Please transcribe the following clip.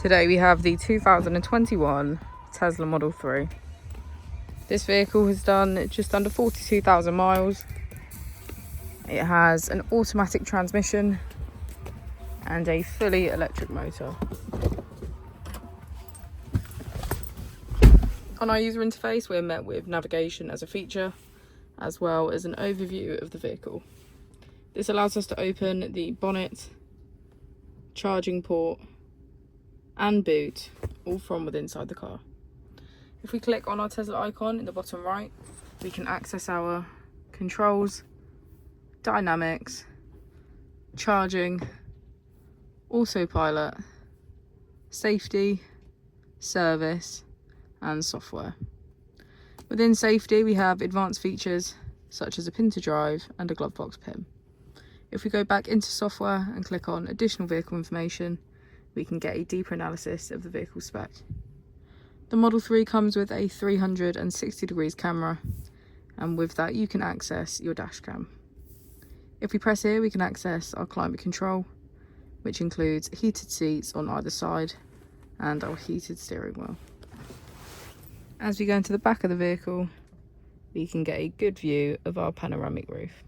Today we have the 2021 Tesla Model 3. This vehicle has done just under 42,000 miles. It has an automatic transmission and a fully electric motor. On our user interface, we're met with navigation as a feature, as well as an overview of the vehicle. This allows us to open the bonnet, charging port, and boot, all from within inside the car. If we click on our Tesla icon in the bottom right, we can access our controls, dynamics, charging, autopilot, safety, service, and software. Within safety, we have advanced features such as a pin to drive and a glove box pin. If we go back into software and click on additional vehicle information, we can get a deeper analysis of the vehicle spec. The Model 3 comes with a 360 degrees camera, and with that you can access your dash cam. If we press here, we can access our climate control, which includes heated seats on either side and our heated steering wheel. As we go into the back of the vehicle, we can get a good view of our panoramic roof.